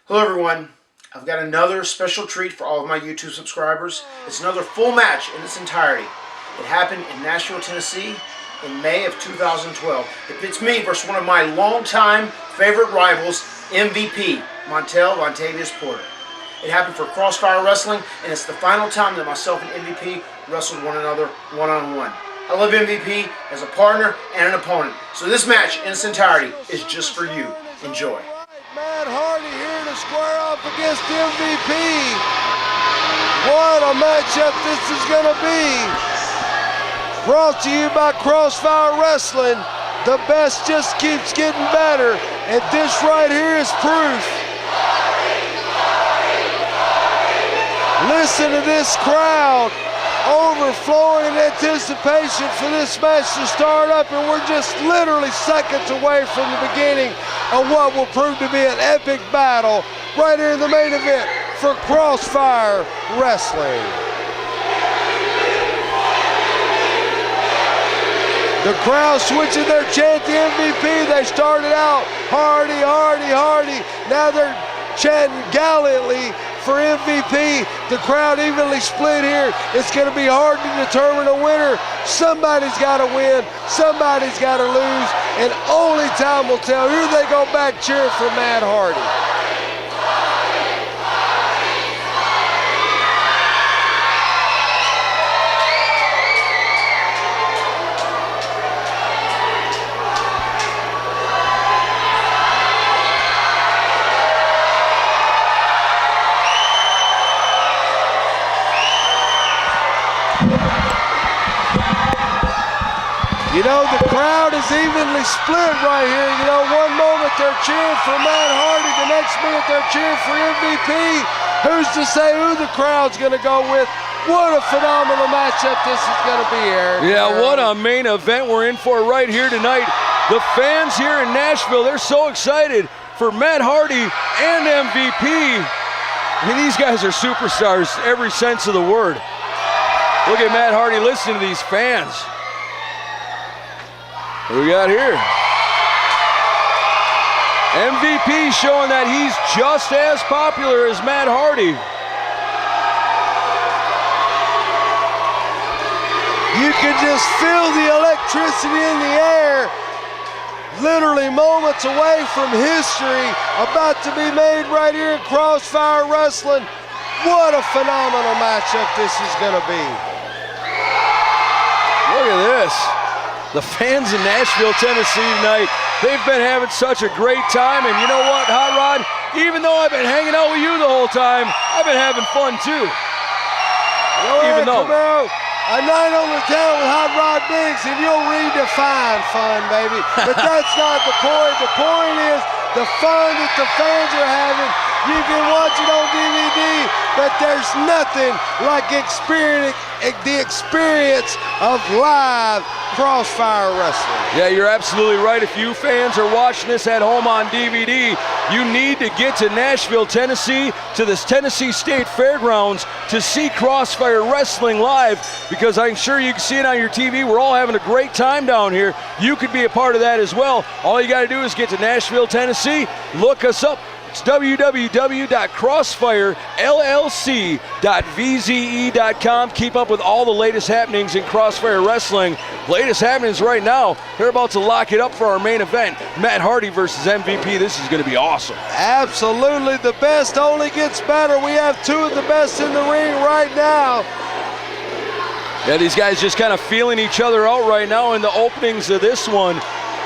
Hello everyone, I've got another special treat for all of my YouTube subscribers. It's another full match in its entirety. It happened in Nashville, Tennessee in May of 2012. It pits me versus one of my longtime favorite rivals, MVP, Vontavious Porter. It happened for Crossfire Wrestling, and it's the final time that myself and MVP wrestled one another one-on-one. I love MVP as a partner and an opponent, so this match in its entirety is just for you. Enjoy. Matt Hardy here to square off against MVP. What a matchup this is going to be. Brought to you by Crossfire Wrestling. The best just keeps getting better, and this right here is proof. Listen to this crowd overflowing in anticipation for this match to start up, and we're just literally seconds away from the beginning of what will prove to be an epic battle right here in the main event for Crossfire Wrestling. The crowd switching their chant to MVP. They started out Hardy, Hardy, Hardy. Now they're chanting gallantly for MVP. The crowd evenly split here. It's going to be hard to determine a winner. Somebody's got to win. Somebody's got to lose. And only time will tell. Here they go back cheering for Matt Hardy. You know, the crowd is evenly split right here. You know, one moment they're cheering for Matt Hardy, the next minute they're cheering for MVP. Who's to say who the crowd's going to go with? What a phenomenal matchup this is going to be, Eric. Yeah, what a main event we're in for right here tonight. The fans here in Nashville, they're so excited for Matt Hardy and MVP. I mean, these guys are superstars, every sense of the word. Look at Matt Hardy, listen to these fans. What do we got here? MVP showing that he's just as popular as Matt Hardy. You can just feel the electricity in the air. Literally moments away from history about to be made right here at Crossfire Wrestling. What a phenomenal matchup this is going to be. Look at this. The fans in Nashville, Tennessee tonight, they've been having such a great time. And you know what, Hot Rod? Even though I've been hanging out with you the whole time, I've been having fun too. Even though a night on the town with Hot Rod Biggs, and you'll redefine fun, baby. But that's not the point. The point is the fun that the fans are having. You can watch it on DVD, but there's nothing like the experience of live Crossfire Wrestling. Yeah, you're absolutely right. If you fans are watching this at home on DVD, you need to get to Nashville, Tennessee, to this Tennessee State Fairgrounds to see Crossfire Wrestling live, because I'm sure you can see it on your TV. We're all having a great time down here. You could be a part of that as well. All you got to do is get to Nashville, Tennessee, look us up. It's www.crossfirellc.vze.com. Keep up with all the latest happenings in Crossfire Wrestling. Latest happenings right now, they're about to lock it up for our main event. Matt Hardy versus MVP. This is going to be awesome. Absolutely. The best only gets better. We have two of the best in the ring right now. Yeah, these guys just kind of feeling each other out right now in the openings of this one.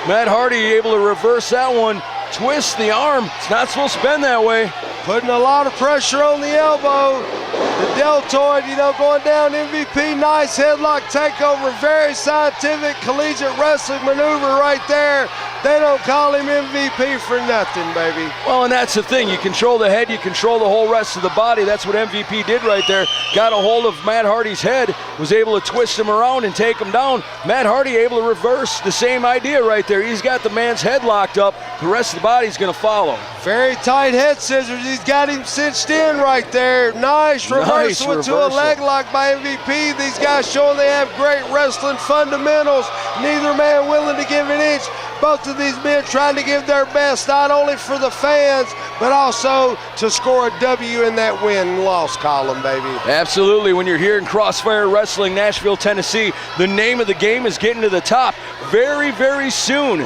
Matt Hardy able to reverse that one. Twist the arm. It's not supposed to bend that way. Putting a lot of pressure on the elbow. The deltoid, you know, going down. MVP, nice headlock takeover. Very scientific collegiate wrestling maneuver right there. They don't call him MVP for nothing, baby. Well, and that's the thing. You control the head, you control the whole rest of the body. That's what MVP did right there. Got a hold of Matt Hardy's head, was able to twist him around and take him down. Matt Hardy able to reverse the same idea right there. He's got the man's head locked up. The rest of the body's going to follow. Very tight head scissors. He's got him cinched in right there. Nice reversal to a leg lock by MVP. These guys showing they have great wrestling fundamentals. Neither man willing to give an inch. Both of these men trying to give their best, not only for the fans, but also to score a W in that win and loss column, baby. Absolutely. When you're here in Crossfire Wrestling, Nashville, Tennessee, the name of the game is getting to the top. Very, very soon,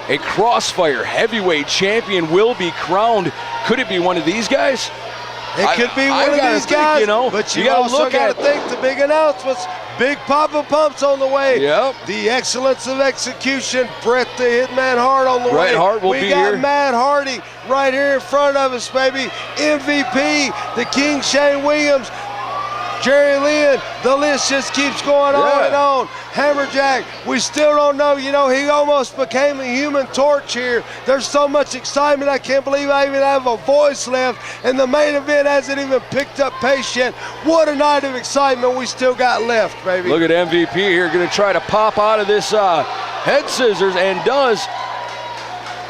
a Crossfire heavyweight champion will be crowned. Could it be one of these guys? It could be one of these guys, you know, but you also got to think the big announcements. Big Papa Pump's on the way. Yep. The excellence of execution. Bret the Hitman Hart on the way. Bret Hart will be here. We got Matt Hardy right here in front of us, baby. MVP, the King Shane Williams, Jerry Lynn. The list just keeps going on and on. Hammerjack, we still don't know. You know, he almost became a human torch here. There's so much excitement. I can't believe I even have a voice left. And the main event hasn't even picked up pace yet. What a night of excitement we still got left, baby. Look at MVP here, going to try to pop out of this head scissors, and does.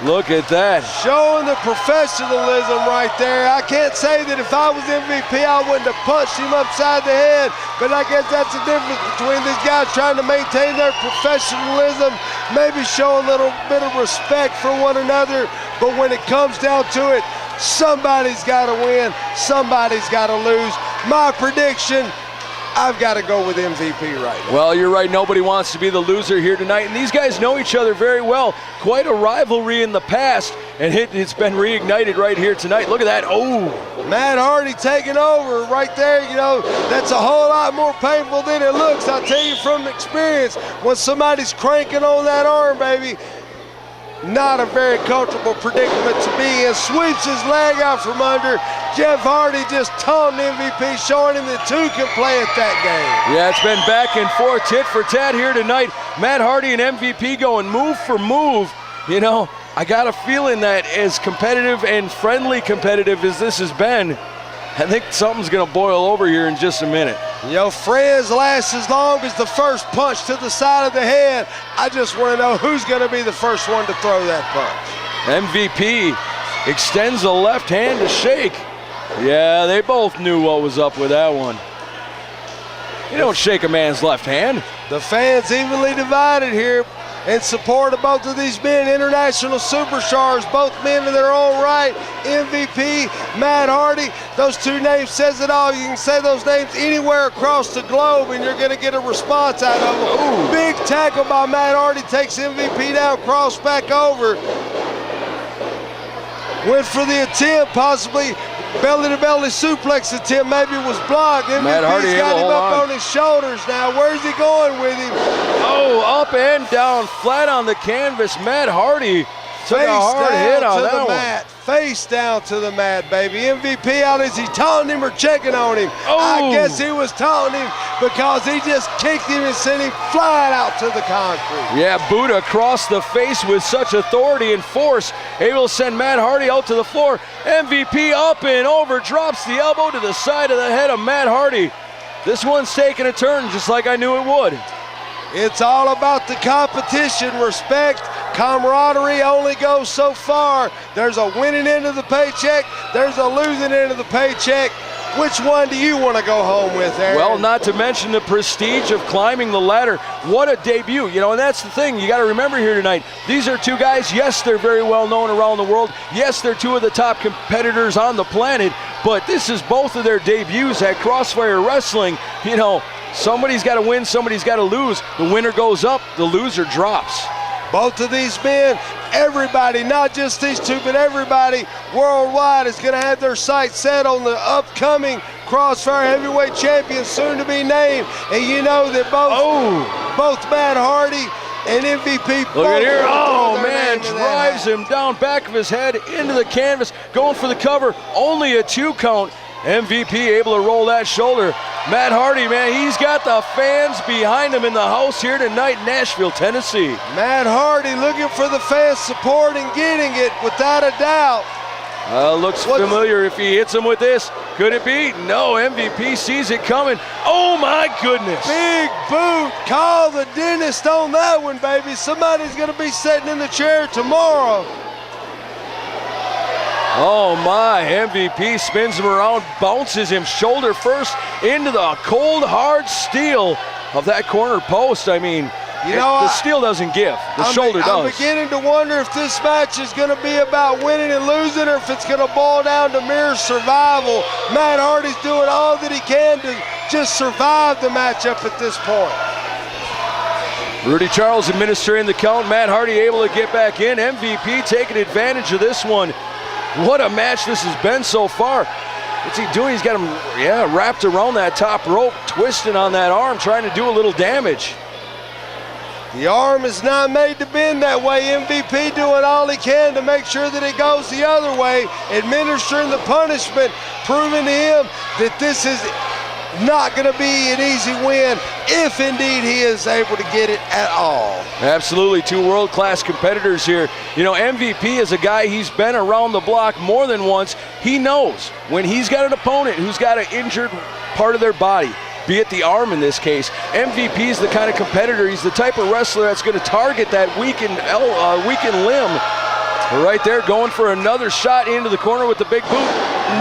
Look at that. Showing the professionalism right there. I can't say that if I was MVP, I wouldn't have punched him upside the head, but I guess that's the difference between these guys trying to maintain their professionalism, maybe show a little bit of respect for one another, but when it comes down to it, somebody's got to win, somebody's got to lose. My prediction, I've got to go with MVP right now. Well, you're right. Nobody wants to be the loser here tonight. And these guys know each other very well. Quite a rivalry in the past. And it's been reignited right here tonight. Look at that. Oh. Matt Hardy taking over right there. You know, that's a whole lot more painful than it looks. I'll tell you from experience, when somebody's cranking on that arm, baby, not a very comfortable predicament to be in. Sweeps his leg out from under. Jeff Hardy just taunting MVP, showing him that two can play at that game. Yeah, it's been back and forth, tit for tat here tonight. Matt Hardy and MVP going move for move. You know, I got a feeling that as competitive and friendly competitive as this has been, I think something's going to boil over here in just a minute. You know, friends last as long as the first punch to the side of the head. I just want to know who's going to be the first one to throw that punch. MVP extends the left hand to shake. Yeah, they both knew what was up with that one. You don't shake a man's left hand. The fans evenly divided here in support of both of these men, international superstars, both men in their own right. MVP, Matt Hardy, those two names says it all. You can say those names anywhere across the globe and you're gonna get a response out of them. Ooh. Big tackle by Matt Hardy, takes MVP down, cross back over. Went for the attempt, possibly belly-to-belly suplex attempt, maybe was blocked. MVP's got him up on his shoulders now. Where's he going with him? Oh, up and down, flat on the canvas. Matt Hardy took a hard hit on that one. Face down to the mat, baby. MVP out. Is he taunting him or checking on him? Oh. I guess he was taunting him because he just kicked him and sent him flying out to the concrete. Yeah, boot across the face with such authority and force, able to send Matt Hardy out to the floor. MVP up and over, drops the elbow to the side of the head of Matt Hardy. This one's taking a turn just like I knew it would. It's all about the competition, respect, camaraderie only goes so far. There's a winning end of the paycheck, there's a losing end of the paycheck. Which one do you want to go home with, Aaron? Well, not to mention the prestige of climbing the ladder. What a debut, you know, and that's the thing you got to remember here tonight. These are two guys, yes, they're very well known around the world. Yes, they're two of the top competitors on the planet, but this is both of their debuts at Crossfire Wrestling. You know, somebody's got to win, somebody's got to lose. The winner goes up, the loser drops. Both of these men, everybody, not just these two, but everybody worldwide is going to have their sights set on the upcoming Crossfire Heavyweight Champion, soon to be named. And you know that both Matt Hardy and MVP. Look at here. Oh, man, drives him down back of his head into the canvas, going for the cover. Only a 2 count. MVP able to roll that shoulder. Matt Hardy, man, he's got the fans behind him in the house here tonight in Nashville, Tennessee. Matt Hardy looking for the fans' support and getting it without a doubt. Looks familiar if he hits him with this. Could it be? No, MVP sees it coming. Oh my goodness. Big boot. Call the dentist on that one, baby. Somebody's gonna be sitting in the chair tomorrow. Oh my, MVP spins him around, bounces him shoulder first into the cold hard steel of that corner post. I mean, You know, the steel doesn't give. The shoulder does. I'm beginning to wonder if this match is going to be about winning and losing, or if it's going to boil down to mere survival. Matt Hardy's doing all that he can to just survive the matchup at this point. Rudy Charles administering the count. Matt Hardy able to get back in. MVP taking advantage of this one. What a match this has been so far. What's he doing? He's got him, wrapped around that top rope, twisting on that arm, trying to do a little damage. The arm is not made to bend that way. MVP doing all he can to make sure that it goes the other way, administering the punishment, proving to him that this is not going to be an easy win if indeed he is able to get it at all. Absolutely, two world-class competitors here. You know, MVP is a guy, he's been around the block more than once. He knows when he's got an opponent who's got an injured part of their body, be it the arm in this case. MVP is the kind of competitor, he's the type of wrestler that's going to target that weakened limb. Right there, going for another shot into the corner with the big boot.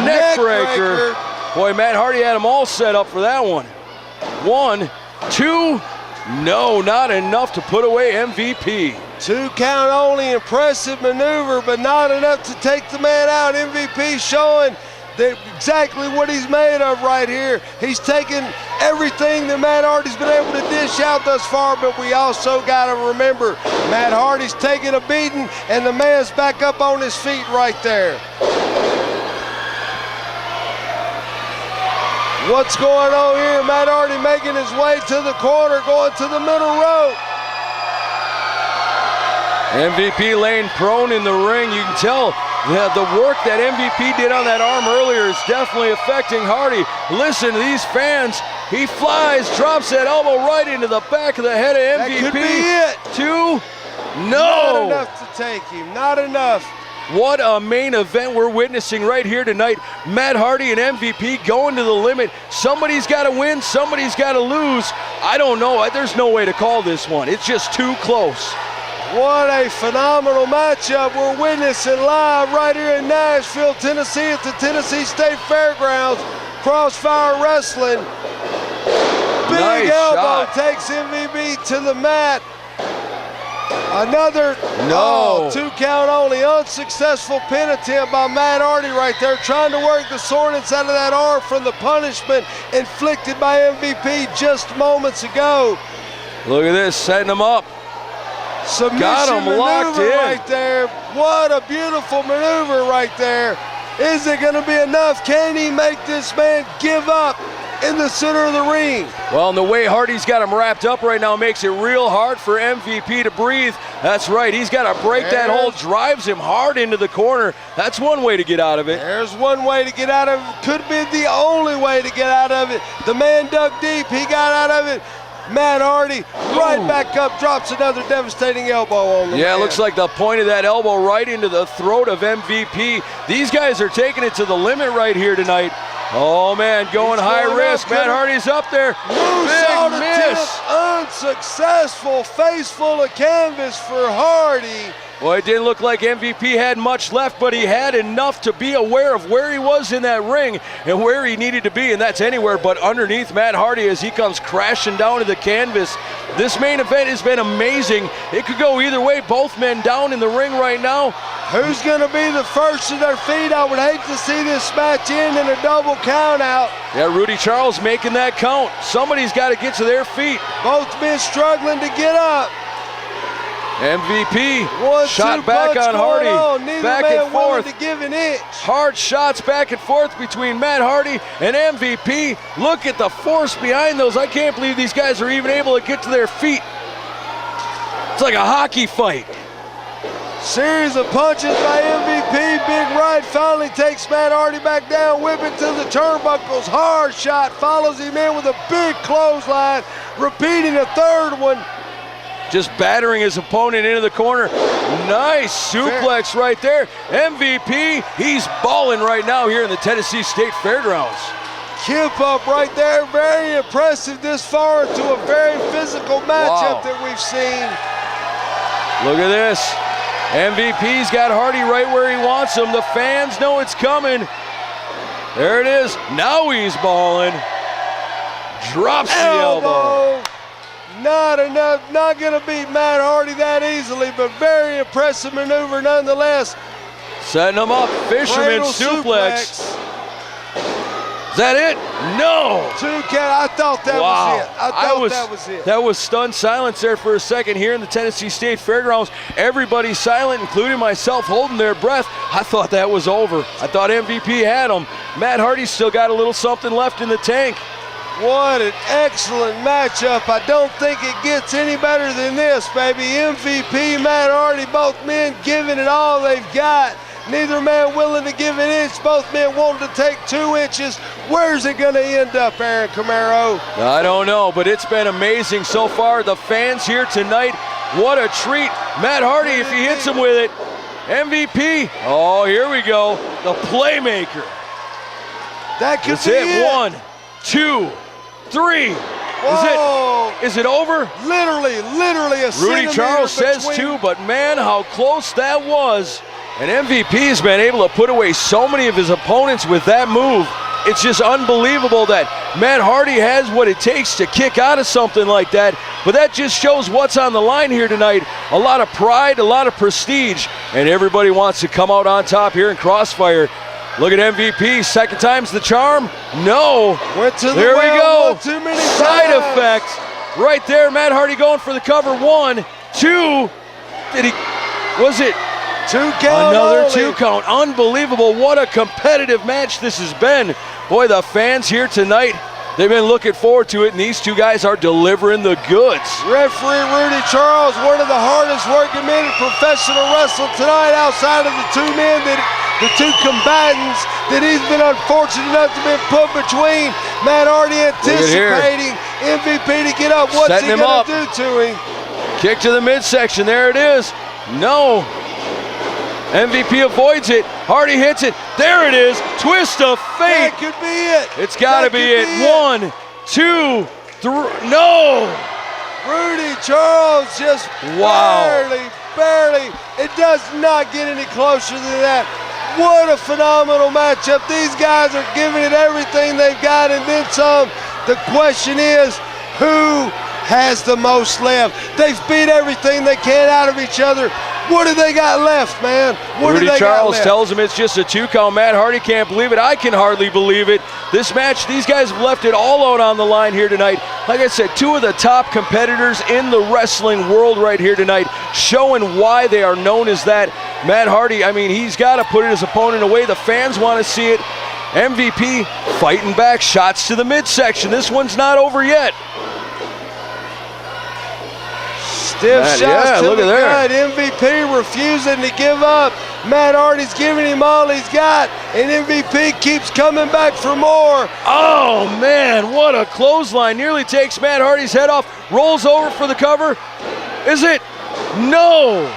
Neck breaker. Boy, Matt Hardy had them all set up for that one. 1, 2, no, not enough to put away MVP. 2 count only, impressive maneuver, but not enough to take the man out. MVP showing that exactly what he's made of right here. He's taken everything that Matt Hardy's been able to dish out thus far, but we also got to remember, Matt Hardy's taking a beating, and the man's back up on his feet right there. What's going on here? Matt Hardy making his way to the corner, going to the middle rope. MVP laying prone in the ring. You can tell the work that MVP did on that arm earlier is definitely affecting Hardy. Listen to these fans. He flies, drops that elbow right into the back of the head of MVP. That could be it. 2, no. Not enough to take him, not enough. What a main event we're witnessing right here tonight. Matt Hardy and MVP going to the limit. Somebody's got to win, somebody's got to lose. I don't know, there's no way to call this one. It's just too close. What a phenomenal matchup we're witnessing live right here in Nashville, Tennessee at the Tennessee State Fairgrounds. Crossfire Wrestling. Big nice elbow shot. takes MVP to the mat. Another, no. 2 count only, unsuccessful pin attempt by Matt Hardy right there, trying to work the soreness out of that arm from the punishment inflicted by MVP just moments ago. Look at this, setting him up. Submission got him locked in right there. What a beautiful maneuver right there. Is it going to be enough? Can he make this man give up in the center of the ring? Well, and the way Hardy's got him wrapped up right now makes it real hard for MVP to breathe. That's right, he's got to break that hold, drives him hard into the corner. That's one way to get out of it. There's one way to get out of it. Could be the only way to get out of it. The man dug deep, he got out of it. Matt Hardy right back up, drops another devastating elbow on the man. It looks like the point of that elbow right into the throat of MVP. These guys are taking it to the limit right here tonight. Oh man, going high risk. Matt Hardy's up there. Big miss. Unsuccessful, face full of canvas for Hardy. Well, it didn't look like MVP had much left, but he had enough to be aware of where he was in that ring and where he needed to be, and that's anywhere but underneath Matt Hardy as he comes crashing down to the canvas. This main event has been amazing. It could go either way. Both men down in the ring right now. Who's going to be the first to their feet? I would hate to see this match end in a double count out. Yeah, Rudy Charles making that count. Somebody's got to get to their feet. Both men struggling to get up. MVP shot back on Hardy, back and forth. To give an inch. Hard shots back and forth between Matt Hardy and MVP. Look at the force behind those. I can't believe these guys are even able to get to their feet. It's like a hockey fight. Series of punches by MVP. Big right finally takes Matt Hardy back down, whipping to the turnbuckles. Hard shot follows him in with a big clothesline, repeating a third one. Just battering his opponent into the corner. Nice suplex right there. MVP, he's balling right now here in the Tennessee State Fairgrounds. Kip up right there. Very impressive this far into a very physical matchup that we've seen. Look at this. MVP's got Hardy right where he wants him. The fans know it's coming. There it is. Now he's balling. Drops the elbow. Not enough, not going to beat Matt Hardy that easily, but very impressive maneuver nonetheless. Setting him up, fisherman Cradle suplex. Is that it? No. 2 count. I thought that was it. I thought that was it. That was stunned silence there for a second here in the Tennessee State Fairgrounds. Everybody silent, including myself, holding their breath. I thought that was over. I thought MVP had him. Matt Hardy's still got a little something left in the tank. What an excellent matchup. I don't think it gets any better than this, baby. MVP, Matt Hardy, both men giving it all they've got. Neither man willing to give an inch. Both men wanting to take 2 inches. Where's it going to end up, Aaron Camaro? I don't know, but it's been amazing so far. The fans here tonight, what a treat. Matt Hardy, if he hits him with it, MVP. Oh, here we go. The playmaker. That could That's be it. 1, 2, 3. Whoa. Is it over? Literally a Rudy Charles says too, but man, how close that was. And MVP has been able to put away so many of his opponents with that move. It's just unbelievable that Matt Hardy has what it takes to kick out of something like that. But that just shows what's on the line here tonight. A lot of pride, a lot of prestige, and everybody wants to come out on top here in Crossfire. Look at MVP, second time's the charm. No. Went to the there we go. Too many side times. effect. Right there, Matt Hardy going for the cover. 1, 2. Did he, was it? 2 count. Another only. 2 count. Unbelievable. What a competitive match this has been. Boy, the fans here tonight, they've been looking forward to it, and these 2 guys are delivering the goods. Referee Rudy Charles, one of the hardest working men in professional wrestling tonight, outside of the 2 men that the 2 combatants that he's been unfortunate enough to be put between. Matt Hardy anticipating MVP to get up. What's Setting he him going up. to do to him? Kick to the midsection. There it is. No. MVP avoids it. Hardy hits it. There it is. Twist of fate. That could be it. It's got to be it. 1, 2, 3. No. Rudy Charles just barely. It does not get any closer than that. What a phenomenal matchup. These guys are giving it everything they've got and then some. The question is, who has the most left? They've beat everything they can out of each other. What do they got left, man? What Rudy do they Charles got left? tells him it's just a 2 count. Matt Hardy can't believe it. I can hardly believe it. This match, these guys have left it all out on the line here tonight. Like I said, 2 of the top competitors in the wrestling world right here tonight, showing why they are known as that. Matt Hardy, I mean, he's got to put his opponent away. The fans want to see it. MVP fighting back, shots to the midsection. This one's not over yet. Stiff shots to look the at gut. MVP refusing to give up. Matt Hardy's giving him all he's got, and MVP keeps coming back for more. Oh, man, what a clothesline. Nearly takes Matt Hardy's head off, rolls over for the cover. Is it? No.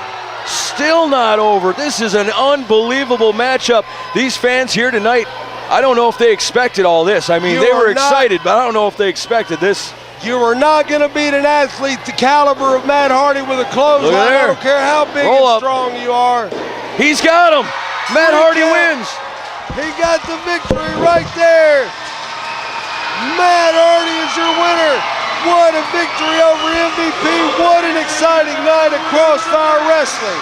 Still not over. This is an unbelievable matchup. These fans here tonight, I don't know if they expected all this. I mean, they were excited, but I don't know if they expected this. You are not going to beat an athlete the caliber of Matt Hardy with a clothesline. I don't care how big and strong you are. He's got him. Matt Hardy wins. He got the victory right there. Matt Hardy is your winner. What a victory over MVP. What an exciting night of Crossfire Wrestling.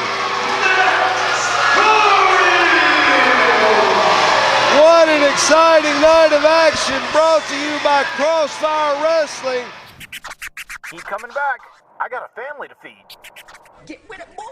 What an exciting night of action brought to you by Crossfire Wrestling. Keep coming back. I got a family to feed. Get with it, boy.